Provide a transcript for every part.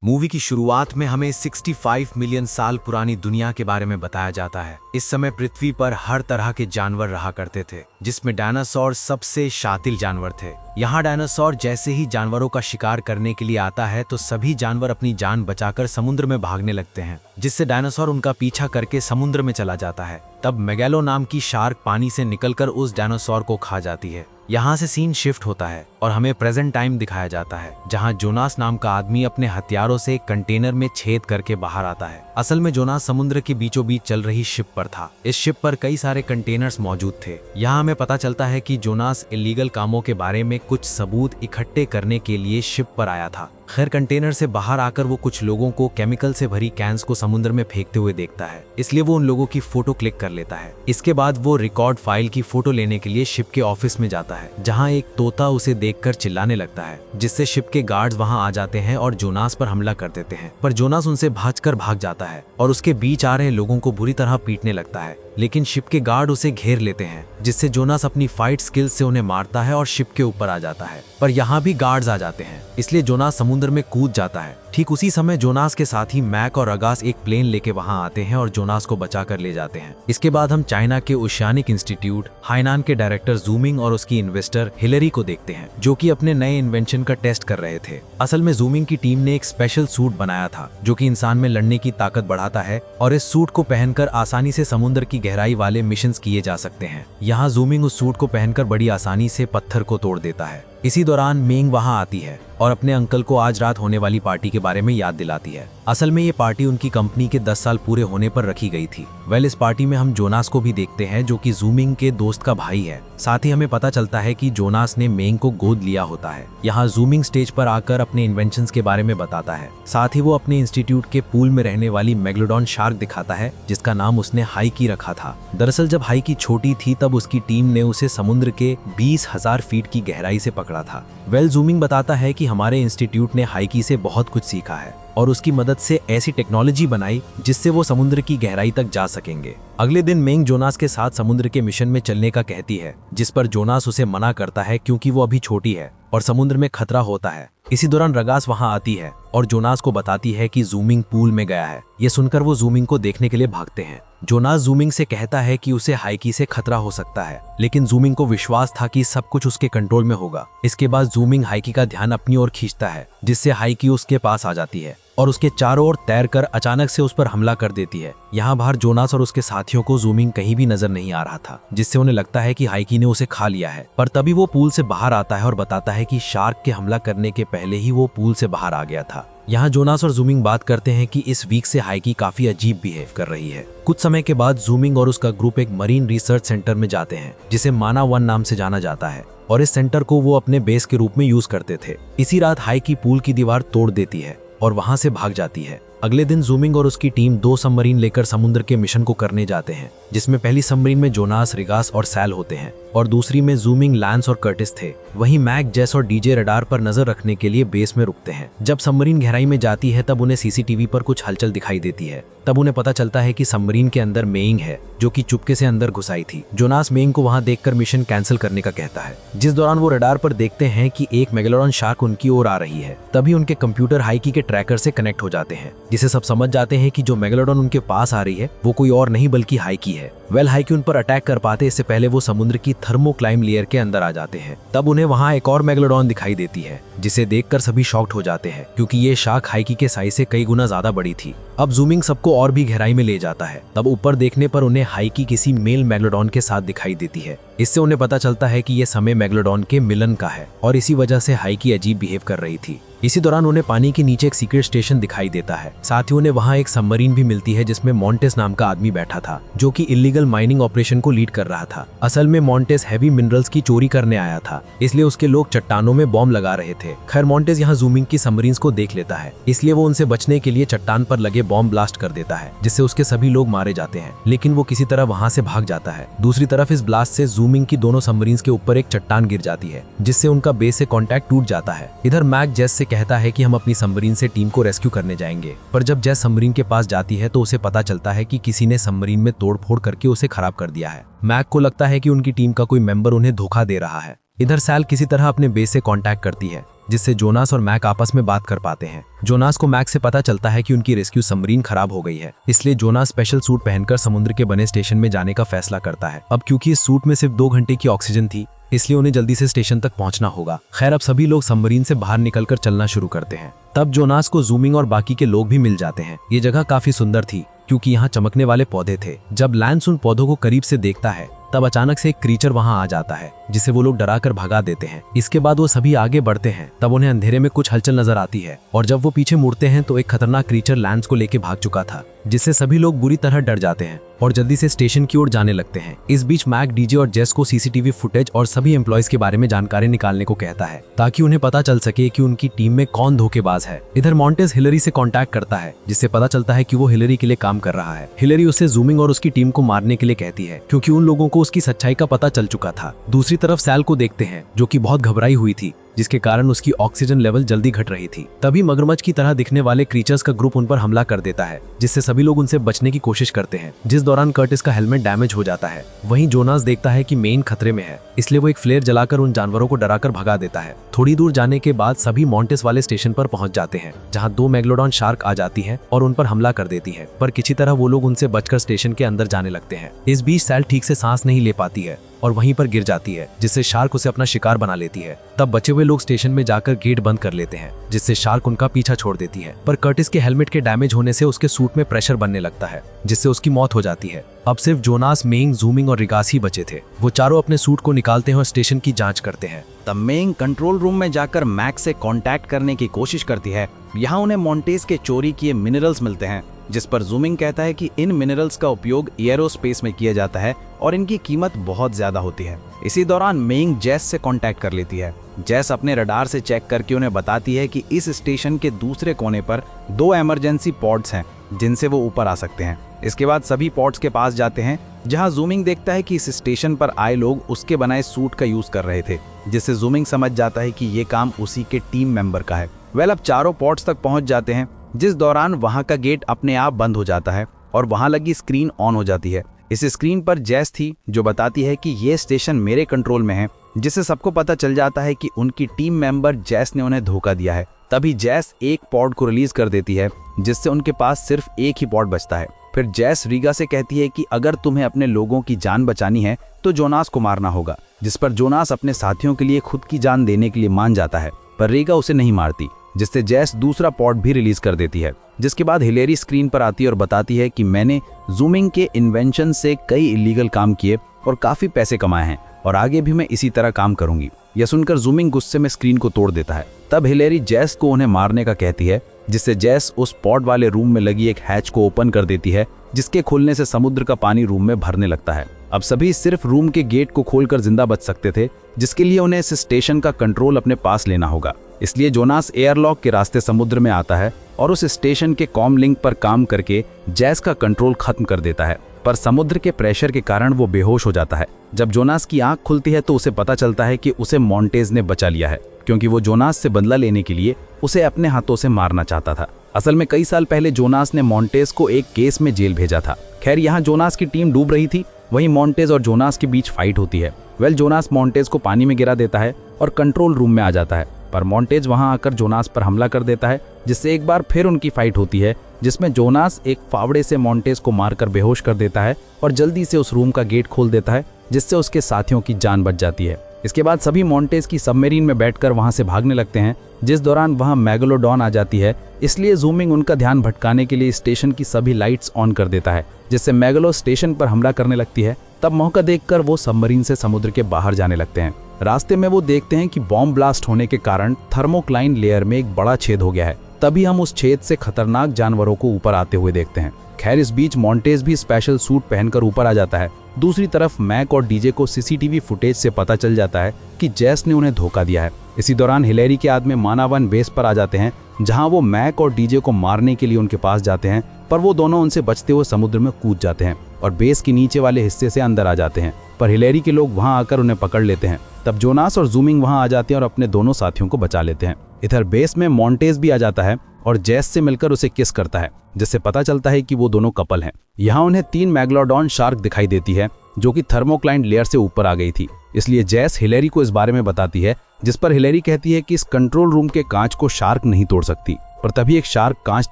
Movie की शुरुआत में हमें 65 मिलियन साल पुरानी दुनिया के बारे में बताया जाता है। इस समय पृथ्वी पर हर तरह के जानवर रहा करते थे, जिसमें डायनासोर सबसे शातिल जानवर थे। यहाँ डायनासोर जैसे ही जानवरों का शिकार करने के लिए आता है तो सभी जानवर अपनी जान बचाकर समुद्र में भागने लगते हैं, जिससे डायनासोर उनका पीछा करके समुद्र में चला जाता है। तब मेगैलो नाम की शार्क पानी से निकलकर उस डायनासोर को खा जाती है। यहाँ से सीन शिफ्ट होता है और हमें प्रेजेंट टाइम दिखाया जाता है, जहाँ जोनास नाम का आदमी अपने हथियारों से एक कंटेनर में छेद करके बाहर आता है। असल में जोनास समुद्र के बीचों बीच चल रही शिप पर था। इस शिप पर कई सारे कंटेनर्स मौजूद थे। यहाँ हमें पता चलता है कि जोनास इलीगल कामों के बारे में कुछ सबूत इकट्ठे करने के लिए शिप पर आया था। खैर, कंटेनर से बाहर आकर वो कुछ लोगों को केमिकल से भरी कैंस को समुद्र में फेंकते हुए देखता है, इसलिए वो उन लोगों की फोटो क्लिक कर लेता है। इसके बाद वो रिकॉर्ड फाइल की फोटो लेने के लिए शिप के ऑफिस में जाता है, जहाँ एक तोता उसे देखकर चिल्लाने लगता है, जिससे शिप के गार्ड्स वहां आ जाते हैं और जोनास पर हमला कर देते हैं। पर जोनास उनसे भागकर भाग जाता है और उसके बीच आ रहे लोगों को बुरी तरह पीटने लगता है, लेकिन शिप के गार्ड उसे घेर लेते हैं, जिससे जोनास अपनी फाइट स्किल्स से उन्हें मारता है और शिप के ऊपर आ जाता है। पर यहाँ भी गार्ड्स आ जाते हैं, इसलिए जोनास समुद्र में कूद जाता है। ठीक उसी समय जोनास के साथी मैक और रगास एक प्लेन लेके वहां आते हैं और जोनास को बचाकर ले जाते हैं। इसके बाद हम चाइना के ओशियानिक इंस्टीट्यूट हाइनान के डायरेक्टर जूमिंग और उसकी इन्वेस्टर हिलरी को देखते हैं, जो कि अपने नए इन्वेंशन का टेस्ट कर रहे थे। असल में जूमिंग की टीम ने एक स्पेशल सूट बनाया था, जो कि इंसान में लड़ने की ताकत बढ़ाता है, और इस सूट को पहनकर आसानी से समुद्र की गहराई वाले मिशंस किए जा सकते हैं। यहाँ जूमिंग उस सूट को पहनकर बड़ी आसानी से पत्थर को तोड़ देता है। इसी दौरान मेंग वहां आती है और अपने अंकल को आज रात होने वाली पार्टी के बारे में याद दिलाती है। असल में ये पार्टी उनकी कंपनी के 10 साल पूरे होने पर रखी गई थी। इस पार्टी में हम जोनास को भी देखते हैं, जो कि जूमिंग के दोस्त का भाई है। साथ ही हमें पता चलता है कि जोनास ने मेंग को गोद लिया होता है। यहाँ जूमिंग स्टेज पर आकर अपने इन्वेंशंस के बारे में बताता है। साथ ही वो अपने इंस्टीट्यूट के पूल में रहने वाली मेगलोडॉन शार्क दिखाता है, जिसका नाम उसने हाइकी रखा था। दरअसल जब हाइकी छोटी थी तब उसकी टीम ने उसे समुद्र के 20,000 फीट की गहराई से पकड़ा था। जूमिंग बताता है कि हमारे इंस्टीट्यूट ने हाइकी से बहुत कुछ सीखा है और उसकी मदद से ऐसी टेक्नोलॉजी बनाई जिससे वो समुद्र की गहराई तक जा सकेंगे। अगले दिन मेंग जोनास के साथ समुद्र के मिशन में चलने का कहती है, जिस पर जोनास उसे मना करता है क्योंकि वो अभी छोटी है और समुद्र में खतरा होता है। इसी दौरान रगास वहां आती है और जोनास को बताती है कि जूमिंग पूल में गया है। ये सुनकर वो जूमिंग को देखने के लिए भागते हैं। जोनास जूमिंग से कहता है कि उसे हाइकी से खतरा हो सकता है, लेकिन जूमिंग को विश्वास था कि सब कुछ उसके कंट्रोल में होगा। इसके बाद जूमिंग हाइकी का ध्यान अपनी ओर खींचता है, जिससे हाइकी उसके पास आ जाती है और उसके चारों ओर तैरकर अचानक से उस पर हमला कर देती है। यहाँ बाहर जोनास और उसके साथियों को जूमिंग कहीं भी नजर नहीं आ रहा था, जिससे उन्हें लगता है कि हाइकी ने उसे खा लिया है। पर तभी वो पूल से बाहर आता है और बताता है कि शार्क के हमला करने के पहले ही वो पूल से बाहर आ गया था। यहाँ जोनास और जूमिंग बात करते हैं कि इस वीक से हाइकी काफी अजीब बिहेव कर रही है। कुछ समय के बाद जूमिंग और उसका ग्रुप एक मरीन रिसर्च सेंटर में जाते हैं, जिसे माना 1 नाम से जाना जाता है, और इस सेंटर को वो अपने बेस के रूप में यूज करते थे। इसी रात हाइकी पूल की दीवार तोड़ देती है और वहां से भाग जाती है। अगले दिन जूमिंग और उसकी टीम 2 सबमरीन लेकर समुद्र के मिशन को करने जाते हैं, जिसमें पहली सबमरीन में जोनास, रिगास और सैल होते हैं और दूसरी में जूमिंग, लैंस और कर्टिस थे। वहीं मैक, जेस और डीजे रडार पर नजर रखने के लिए बेस में रुकते हैं। जब सबमरीन गहराई में जाती है तब उन्हें सीसीटीवी पर कुछ हलचल दिखाई देती है। तब उन्हें पता चलता है कि सबमरीन के अंदर मेंग है, जो कि चुपके से अंदर घुस आई थी। जोनास मेंग को वहां देखकर मिशन कैंसिल करने का कहता है, जिस दौरान वो रडार पर देखते हैं कि एक मेगलोडॉन शार्क उनकी ओर आ रही है। तभी उनके कंप्यूटर हाइकी के ट्रैकर से कनेक्ट हो जाते हैं, जिसे सब समझ जाते हैं कि जो मेगलोडॉन उनके पास आ रही है वो कोई और नहीं बल्कि हाइकी है। हाइकी उन पर अटैक कर पाते इससे पहले वो समुद्र की थर्मोक्लाइम लेयर के अंदर आ जाते हैं। तब उन्हें वहां एक और मेगलोडॉन दिखाई देती है, जिसे देखकर सभी शॉक्ड हो जाते हैं, क्योंकि ये शार्क हाइकी के साइज से कई गुना ज्यादा बड़ी थी। अब जूमिंग सबको और भी गहराई में ले जाता है। तब ऊपर देखने पर उन्हें हाइकी किसी मेल मेगलोडॉन के साथ दिखाई देती है। इससे उन्हें पता चलता है कि यह समय मेगलोडॉन के मिलन का है और इसी वजह से हाइकी अजीब बिहेव कर रही थी। इसी दौरान उन्हें पानी के नीचे एक सीक्रेट स्टेशन दिखाई देता है। साथ ही उन्हें वहां एक सबमरीन भी मिलती है, जिसमें मॉन्टेस नाम का आदमी बैठा था, जो कि इलीगल माइनिंग ऑपरेशन को लीड कर रहा था। असल में मॉन्टेस हैवी मिनरल्स की चोरी करने आया था, इसलिए उसके लोग चट्टानों में बॉम्ब लगा रहे थे। खैर, मॉन्टेस यहाँ जूमिंग की सबमरीन्स को देख लेता है, इसलिए वो उनसे बचने के लिए चट्टान पर लगे बॉम्ब ब्लास्ट कर देता है, जिससे उसके सभी लोग मारे जाते हैं। लेकिन वो किसी तरह वहां से भाग जाता है। दूसरी तरफ इस ब्लास्ट से जूमिंग की दोनों सबमरीन्स के ऊपर एक चट्टान गिर जाती है, जिससे उनका बेस से कॉन्टैक्ट टूट जाता है। इधर मैक जेस से कहता है कि हम अपनी सबमरीन से टीम को रेस्क्यू करने जाएंगे, पर जब जेस सबमरीन के पास जाती है तो उसे पता चलता है कि किसी ने सबमरीन में तोड़फोड़ करके उसे खराब कर दिया है। मैक को लगता है कि उनकी टीम का कोई मेंबर उन्हें धोखा दे रहा है, इधर सैल किसी तरह अपने बेस से कांटेक्ट करती है, जिससे जोनास और मैक आपस में बात कर पाते हैं। जोनास को मैक से पता चलता है कि उनकी रेस्क्यू सबमरीन खराब हो गई है, इसलिए जोनास स्पेशल सूट पहनकर समुद्र के बने स्टेशन में जाने का फैसला करता है। अब क्योंकि इस सूट में सिर्फ 2 घंटे की ऑक्सीजन थी, इसलिए उन्हें जल्दी से स्टेशन तक पहुंचना होगा। खैर, अब सभी लोग सबमरीन से बाहर निकलकर चलना शुरू करते हैं। तब जोनास को जूमिंग और बाकी के लोग भी मिल जाते हैं। ये जगह काफी सुंदर थी क्योंकि यहाँ चमकने वाले पौधे थे। जब लैंस उन पौधों को करीब से देखता है, तब अचानक से एक क्रीचर वहां आ जाता है, जिसे वो लोग डराकर भगा देते हैं। इसके बाद वो सभी आगे बढ़ते हैं। तब उन्हें अंधेरे में कुछ हलचल नजर आती है और जब वो पीछे मुड़ते हैं तो एक खतरनाक क्रीचर लैंस को लेके भाग चुका था, जिससे सभी लोग बुरी तरह डर जाते हैं और जल्दी से स्टेशन की ओर जाने लगते हैं। इस बीच मैक डीजे और जेस को सीसीटीवी फुटेज और सभी एम्प्लॉयज के बारे में जानकारी निकालने को कहता है, ताकि उन्हें पता चल सके कि उनकी टीम में कौन धोखेबाज है। इधर मॉन्टेज हिलरी से कांटेक्ट करता है, जिससे पता चलता है कि वो हिलरी के लिए काम कर रहा है। हिलरी उसे जूमिंग और उसकी टीम को मारने के लिए कहती है, क्योंकि उन लोगों को उसकी सच्चाई का पता चल चुका था। दूसरी तरफ सैल को देखते हैं, जो कि बहुत घबराई हुई थी, जिसके कारण उसकी ऑक्सीजन लेवल जल्दी घट रही थी। तभी मगरमच्छ की तरह दिखने वाले क्रीचर्स का ग्रुप उन पर हमला कर देता है, जिससे सभी लोग उनसे बचने की कोशिश करते हैं, जिस दौरान कर्टिस का हेलमेट डैमेज हो जाता है। वहीं जोनास देखता है कि मेन खतरे में है, इसलिए वो एक फ्लेयर जलाकर उन जानवरों को डराकर भगा देता है। थोड़ी दूर जाने के बाद सभी मॉन्टेस वाले स्टेशन पर पहुंच जाते हैं, जहां 2 मेगलोडॉन शार्क आ जाती है और उन पर हमला कर देती है, पर किसी तरह वो लोग उनसे बचकर स्टेशन के अंदर जाने लगते हैं। इस बीच सैल ठीक से सांस नहीं ले पाती है और वहीं पर गिर जाती है, जिससे शार्क उसे अपना शिकार बना लेती है। तब बचे हुए लोग स्टेशन में जाकर गेट बंद कर लेते हैं, जिससे शार्क उनका पीछा छोड़ देती है। पर कर्टिस के हेलमेट के डैमेज होने से उसके सूट में प्रेशर बनने लगता है, जिससे उसकी मौत हो जाती है। अब सिर्फ जोनास, मेंग, जूमिंग और रिगास ही बचे थे। वो चारों अपने सूट को निकालते हैं और स्टेशन की जांच करते हैं। तब मेंग कंट्रोल रूम में जाकर मैक से कांटेक्ट करने की कोशिश करती है। यहाँ उन्हें मॉन्टेज के चोरी किए मिनरल्स मिलते हैं, जिस पर जूमिंग कहता है कि इन मिनरल्स का उपयोग एयरोस्पेस में किया जाता है और इनकी कीमत बहुत ज्यादा होती है। इसी दौरान मेंग जेस से कांटेक्ट कर लेती है। जेस अपने रडार से चेक करके उन्हें बताती है कि इस स्टेशन के दूसरे कोने पर 2 इमरजेंसी पॉड्स हैं, जिनसे वो ऊपर आ सकते हैं। इसके बाद सभी पॉड्स के पास जाते हैं, जहां जूमिंग देखता है कि इस स्टेशन पर आए लोग उसके बनाए सूट का यूज कर रहे थे, जिससे जूमिंग समझ जाता है कि ये काम उसी के टीम मेंबर का है। अब चारों पॉड्स तक पहुंच जाते हैं, जिस दौरान वहां का गेट अपने आप बंद हो जाता है और वहां लगी स्क्रीन ऑन हो जाती है। इस स्क्रीन पर जेस थी, जो बताती है कि ये स्टेशन मेरे कंट्रोल में है, जिससे सबको पता चल जाता है कि उनकी टीम मेंबर जेस ने उन्हें धोखा दिया है। तभी जेस एक पॉड को रिलीज कर देती है, जिससे उनके पास सिर्फ एक ही पॉड बचता है। फिर जेस रीगा से कहती है कि अगर तुम्हें अपने लोगों की जान बचानी है तो जोनास को मारना होगा, जिस पर जोनास अपने साथियों के लिए खुद की जान देने के लिए मान जाता है, पर रीगा उसे नहीं मारती, जिससे जेस दूसरा पॉड भी रिलीज कर देती है। जिसके बाद हिलेरी स्क्रीन पर आती है और बताती है कि मैंने जूमिंग के इन्वेंशन से कई इलीगल काम किए और काफी पैसे कमाए हैं और आगे भी मैं इसी तरह काम करूंगी। यह सुनकर जूमिंग गुस्से में स्क्रीन को तोड़ देता है। तब हिलेरी जेस को उन्हें मारने का कहती है, जिससे जेस उस पॉड वाले रूम में लगी एक हैच को ओपन कर देती है, जिसके खुलने से समुद्र का पानी रूम में भरने लगता है। अब सभी सिर्फ रूम के गेट को खोलकर जिंदा बच सकते थे, जिसके लिए उन्हें इस स्टेशन का कंट्रोल अपने पास लेना होगा। इसलिए जोनास एयरलॉक के रास्ते समुद्र में आता है और उस स्टेशन के कॉम लिंक पर काम करके जेस का कंट्रोल खत्म कर देता है, पर समुद्र के प्रेशर के कारण वो बेहोश हो जाता है। जब जोनास की आंख खुलती है तो उसे पता चलता है कि उसे मॉन्टेज ने बचा लिया है, क्योंकि वो जोनास से बदला लेने के लिए उसे अपने हाथों से मारना चाहता था। असल में कई साल पहले जोनास ने मॉन्टेज को एक केस में जेल भेजा था। खैर, यहाँ जोनास की टीम डूब रही थी, वहीं मॉन्टेज और जोनास के बीच फाइट होती है। जोनास मॉन्टेज को पानी में गिरा देता है और कंट्रोल रूम में आ जाता है, पर मॉन्टेज वहां आकर जोनास पर हमला कर देता है, जिससे एक बार फिर उनकी फाइट होती है, जिसमें जोनास एक फावड़े से मॉन्टेज को मारकर बेहोश कर देता है और जल्दी से उस रूम का गेट खोल देता है, जिससे उसके साथियों की जान बच जाती है। इसके बाद सभी मॉन्टेज की सबमरीन में बैठकर वहां से भागने लगते हैं, जिस दौरान वहां मेगलोडॉन आ जाती है। इसलिए जूमिंग उनका ध्यान भटकाने के लिए स्टेशन की सभी लाइट्स ऑन कर देता है, जिससे मेगलो स्टेशन पर हमला करने लगती है। तब मौका देखकर वो सबमरीन से समुद्र के बाहर जाने लगते हैं। रास्ते में वो देखते हैं कि बॉम्ब ब्लास्ट होने के कारण थर्मोक्लाइन लेयर में एक बड़ा छेद हो गया है। तभी हम उस छेद से खतरनाक जानवरों को ऊपर आते हुए देखते हैं। खैर, इस बीच मॉन्टेज भी स्पेशल सूट पहनकर ऊपर आ जाता है। दूसरी तरफ मैक और डीजे को सीसीटीवी फुटेज से पता चल जाता है कि जेस ने उन्हें धोखा दिया है। इसी दौरान हिलेरी के आदमी मानावन बेस पर आ जाते हैं, जहां वो मैक और डीजे को मारने के लिए उनके पास जाते हैं, पर वो दोनों उनसे बचते हुए समुद्र में कूद जाते हैं और बेस के नीचे वाले हिस्से से अंदर आ जाते हैं, पर हिलेरी के लोग वहां आकर उन्हें पकड़ लेते हैं। तब जोनास और जूमिंग वहां आ जाते हैं और अपने दोनों साथियों को बचा लेते हैं। इधर बेस में मॉन्टेज भी आ जाता है और जेस से मिलकर उसे किस करता है, जिससे पता चलता है कि वो दोनों कपल हैं। यहाँ उन्हें 3 मेगलोडॉन शार्क दिखाई देती है, जो कि थर्मोक्लाइन लेयर से ऊपर आ गई थी। इसलिए जैस हिलेरी को इस बारे में बताती है, जिस पर हिलेरी कहती है कि इस कंट्रोल रूम के कांच को शार्क नहीं तोड़ सकती। पर तभी एक शार्क कांच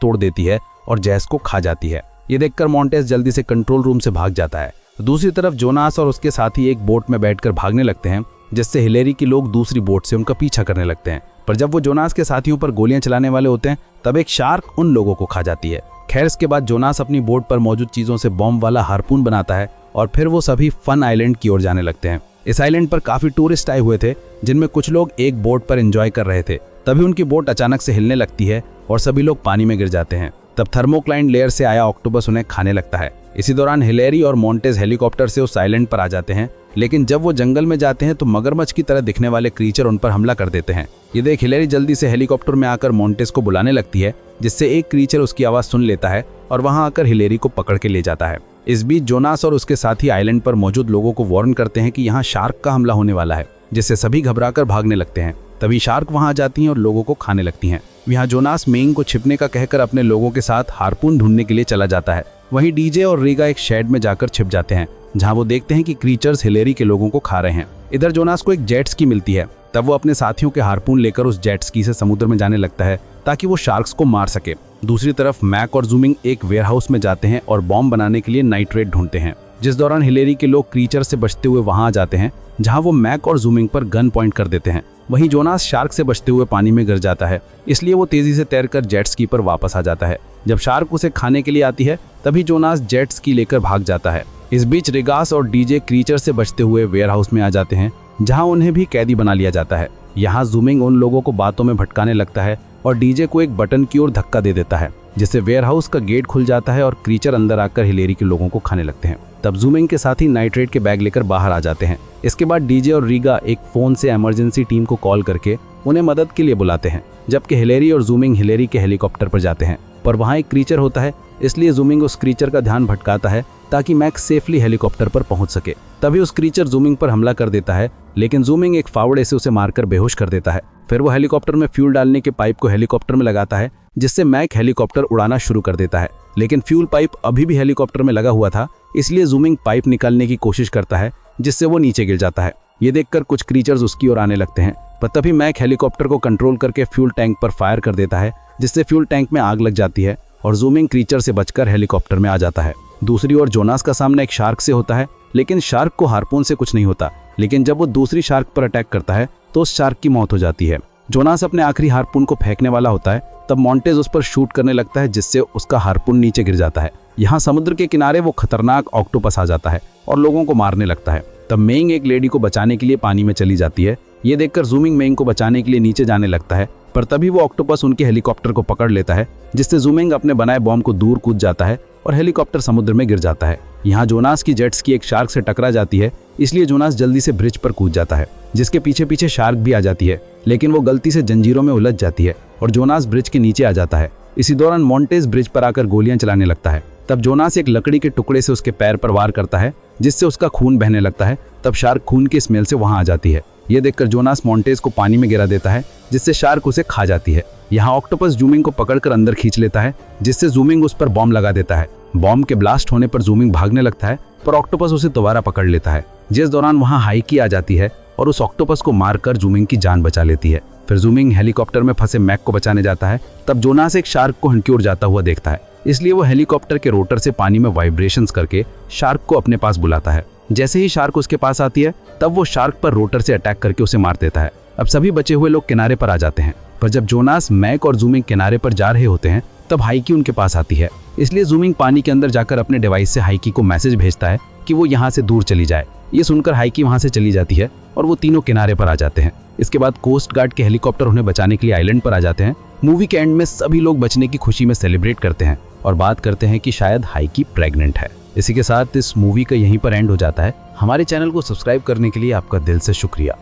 तोड़ देती है और जैस को खा जाती है। ये देखकर मॉन्टेज जल्दी से कंट्रोल रूम से भाग जाता है। दूसरी तरफ जोनास और उसके साथी एक बोट में बैठकर भागने लगते हैं, जिससे हिलेरी के लोग दूसरी बोट से उनका पीछा करने लगते हैं। पर जब वो जोनास के साथियों पर गोलियां चलाने वाले होते हैं, तब एक शार्क उन लोगों को खा जाती है। खैर, इसके बाद जोनास अपनी बोट पर मौजूद चीजों से बॉम्ब वाला हार्पून बनाता है और फिर वो सभी फन आइलैंड की ओर जाने लगते हैं। इस आइलैंड पर काफी टूरिस्ट आए हुए थे, जिनमें कुछ लोग एक बोट पर एंजॉय कर रहे थे। तभी उनकी बोट अचानक से हिलने लगती है और सभी लोग पानी में गिर जाते हैं। तब थर्मोक्लाइन लेयर से आया ऑक्टोपस उन्हें खाने लगता है। इसी दौरान हिलेरी और मॉन्टेज हेलीकॉप्टर से उस आइलैंड पर आ जाते हैं, लेकिन जब वो जंगल में जाते हैं तो मगरमच्छ की तरह दिखने वाले क्रीचर उन पर हमला कर देते हैं। ये देख हिलेरी जल्दी से हेलीकॉप्टर में आकर मॉन्टेज को बुलाने लगती है, जिससे एक क्रीचर उसकी आवाज सुन लेता है और वहां आकर हिलेरी को पकड़ के ले जाता है। इस बीच जोनास और उसके साथी आइलैंड पर मौजूद लोगों को वार्न करते हैं कि यहाँ शार्क का हमला होने वाला है, जिससे सभी घबराकर भागने लगते हैं। तभी शार्क वहां आ जाती हैं और लोगों को खाने लगती हैं। यहाँ जोनास मेंग को छिपने का कहकर अपने लोगों के साथ हार्पून ढूंढने के लिए चला जाता है। वहीं डीजे और रीगा एक शेड में जाकर छिप जाते हैं, जहां वो देखते हैं कि क्रीचर्स हिलेरी के लोगों को खा रहे हैं। इधर जोनास को एक जेट स्की मिलती है। तब वो अपने साथियों के हार्पून लेकर उस जेट स्की से समुद्र में जाने लगता है ताकि वो शार्क्स को मार सके। दूसरी तरफ मैक और जूमिंग एक वेयरहाउस में जाते हैं और बॉम्ब बनाने के लिए नाइट्रेट ढूंढते हैं, जिस दौरान हिलेरी के लोग क्रीचर से बचते हुए वहां आ जाते हैं, जहां वो मैक और जूमिंग पर गन पॉइंट कर देते हैं। वहीं जोनास शार्क से बचते हुए पानी में गिर जाता है, इसलिए वो तेजी से तैरकर जेट स्की पर वापस आ जाता है। जब शार्क उसे खाने के लिए आती है, तभी जोनास जेट स्की लेकर भाग जाता है। इस बीच रिगास और डीजे क्रीचर से बचते हुए वेयरहाउस में आ जाते हैं, जहां उन्हें भी कैदी बना लिया जाता है। यहाँ जूमिंग उन लोगों को बातों में भटकाने लगता है और डीजे को एक बटन की ओर धक्का दे देता है, जिससे वेयरहाउस का गेट खुल जाता है और क्रीचर अंदर आकर हिलेरी के लोगों को खाने लगते हैं। तब जूमिंग के साथ ही नाइट्रेट के बैग लेकर बाहर आ जाते हैं। इसके बाद डीजे और रीगा एक फोन से इमरजेंसी टीम को कॉल करके उन्हें मदद के लिए बुलाते हैं, जबकि हिलेरी और जूमिंग हिलेरी के हेलीकॉप्टर पर जाते हैं। पर वहाँ एक क्रीचर होता है, इसलिए जूमिंग उस क्रीचर का ध्यान भटकाता है ताकि मैक्स सेफली हेलीकॉप्टर पर पहुंच सके। तभी उस क्रीचर जूमिंग पर हमला कर देता है, लेकिन जूमिंग एक फावड़े से उसे मारकर बेहोश कर देता है। फिर वो हेलीकॉप्टर में फ्यूल डालने के पाइप को हेलीकॉप्टर में लगाता है, जिससे मैक हेलीकॉप्टर उड़ाना शुरू कर देता है। लेकिन फ्यूल पाइप अभी भी हेलीकॉप्टर में लगा हुआ था, इसलिए जूमिंग पाइप निकालने की कोशिश करता है, जिससे वो नीचे गिर जाता है। ये देखकर कुछ क्रीचर्स उसकी ओर आने लगते हैं, पर तभी मैक हेलीकॉप्टर को कंट्रोल करके फ्यूल टैंक पर फायर कर देता है, जिससे फ्यूल टैंक में आग लग जाती है और जूमिंग क्रीचर से बचकर हेलीकॉप्टर में आ जाता है। दूसरी ओर जोनास का सामना एक शार्क से होता है, लेकिन शार्क को हार्पून से कुछ नहीं होता। लेकिन जब वो दूसरी शार्क पर अटैक करता है तो उस शार्क की मौत हो जाती है। जोनास अपने आखिरी हार्पून को फेंकने वाला होता है, तब मॉन्टेज उस पर शूट करने लगता है, जिससे उसका हार्पून नीचे गिर जाता है। यहाँ समुद्र के किनारे वो खतरनाक ऑक्टोपस आ जाता है और लोगों को मारने लगता है। तब मेंग एक लेडी को बचाने के लिए पानी में चली जाती है। ये देखकर जूमिंग मेंग को बचाने के लिए नीचे जाने लगता है, पर तभी वो ऑक्टोपस उनके हेलीकॉप्टर को पकड़ लेता है, जिससे जूमिंग अपने बनाए बॉम्ब को दूर कूद जाता है और हेलीकॉप्टर समुद्र में गिर जाता है। यहाँ जोनास की जेट स्की एक शार्क से टकरा जाती है, इसलिए जोनास जल्दी से ब्रिज पर कूद जाता है, जिसके पीछे पीछे शार्क भी आ जाती है, लेकिन वो गलती से जंजीरों में उलझ जाती है और जोनास ब्रिज के नीचे आ जाता है। इसी दौरान मॉन्टेज ब्रिज पर आकर गोलियां चलाने लगता है। तब जोनास एक लकड़ी के टुकड़े से उसके पैर पर वार करता है, जिससे उसका खून बहने लगता है। तब शार्क खून की स्मेल से वहां आ जाती है। ये देखकर जोनास मॉन्टेज को पानी में गिरा देता है, जिससे शार्क उसे खा जाती है। यहाँ ऑक्टोपस जूमिंग को पकड़कर अंदर खींच लेता है, जिससे जूमिंग उस पर बॉम्ब लगा देता है। बॉम्ब के ब्लास्ट होने पर जूमिंग भागने लगता है, पर ऑक्टोपस उसे दोबारा पकड़ लेता है, जिस दौरान वहां हाइकी आ जाती है और उस ऑक्टोपस को मारकर जूमिंग की जान बचा लेती है। फिर जूमिंग हेलीकॉप्टर में फंसे मैक को बचाने जाता है। तब जोनास एक शार्क को उनकी ओर जाता हुआ देखता है, इसलिए वो हेलीकॉप्टर के रोटर से पानी में वाइब्रेशंस करके शार्क को अपने पास बुलाता है। जैसे ही शार्क उसके पास आती है, तब वो शार्क पर रोटर से अटैक करके उसे मार देता है। अब सभी बचे हुए लोग किनारे पर आ जाते हैं, पर जब जोनास, मैक और जूमिंग किनारे पर जा रहे होते हैं, तब हाइकी उनके पास आती है। इसलिए जूमिंग पानी के अंदर जाकर अपने डिवाइस से हाइकी को मैसेज भेजता है कि वो यहाँ से दूर चली जाए। ये सुनकर हाइकी वहाँ से चली जाती है और वो तीनों किनारे पर आ जाते हैं। इसके बाद कोस्ट गार्ड के हेलीकॉप्टर उन्हें बचाने के लिए आइलैंड पर आ जाते हैं। मूवी के एंड में सभी लोग बचने की खुशी में सेलिब्रेट करते हैं और बात करते हैं कि शायद हाइकी प्रेग्नेंट है। इसी के साथ इस मूवी का यहीं पर एंड हो जाता है। हमारे चैनल को सब्सक्राइब करने के लिए आपका दिल से शुक्रिया।